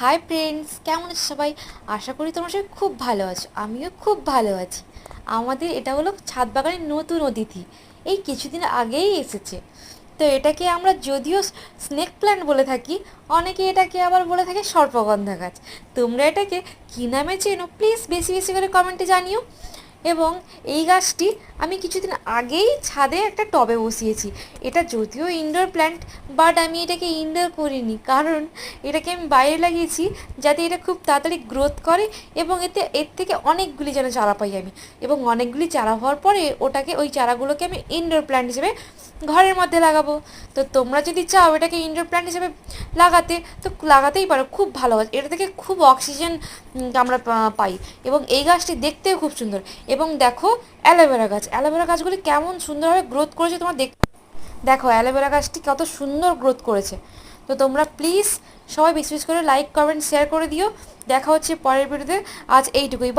Hi friends, কেমন আছো সবাই? আশা করি তোমরা সবাই খুব ভালো আছো। আমিও খুব ভালো আছি। আমাদের এটা হলো ছাদ বাগানের নতুন অতিথি, এই কিছুদিন আগেই এসেছে। তো এটাকে আমরা যদিও স্নেক প্ল্যান্ট বলে থাকি, অনেকে এটাকে আবার বলে থাকে সর্পগন্ধা গাছ। তোমরা এটাকে কী নামে চেনো প্লিজ বেশি বেশি করে কমেন্টে জানিও। এবং এই গাছটি আমি কিছুদিন আগেই ছাদে একটা টবে বসিয়েছি। এটা যদিও ইনডোর প্ল্যান্ট, বাট আমি এটাকে ইনডোর করিনি, কারণ এটাকে আমি বাইরে লাগিয়েছি যাতে এটা খুব তাড়াতাড়ি গ্রোথ করে এবং এর থেকে অনেকগুলি যেন চারা পাই আমি। এবং অনেকগুলি চারা হওয়ার পরে ওই চারাগুলোকে আমি ইনডোর প্ল্যান্ট হিসেবে ঘরের মধ্যে লাগাবো। তো তোমরা যদি চাও এটাকে ইনডোর প্ল্যান্ট হিসেবে লাগাতে, তো লাগাতেই পারো। খুব ভালো গাছ, এটা থেকে খুব অক্সিজেন আমরা পাই। এবং এই গাছটি দেখতেও খুব সুন্দর। এবং দেখো, অ্যালোভেরা গাছগুলি কেমন সুন্দরভাবে গ্রোথ করেছে তোমার দেখো অ্যালোভেরা গাছটি কত সুন্দর গ্রোথ করেছে। তো তোমরা প্লিজ সবাই বেশি বেশি করে লাইক কমেন্ট শেয়ার করে দিও। দেখা হচ্ছে পরের ভিডিওতে। আজ এইটুকুই।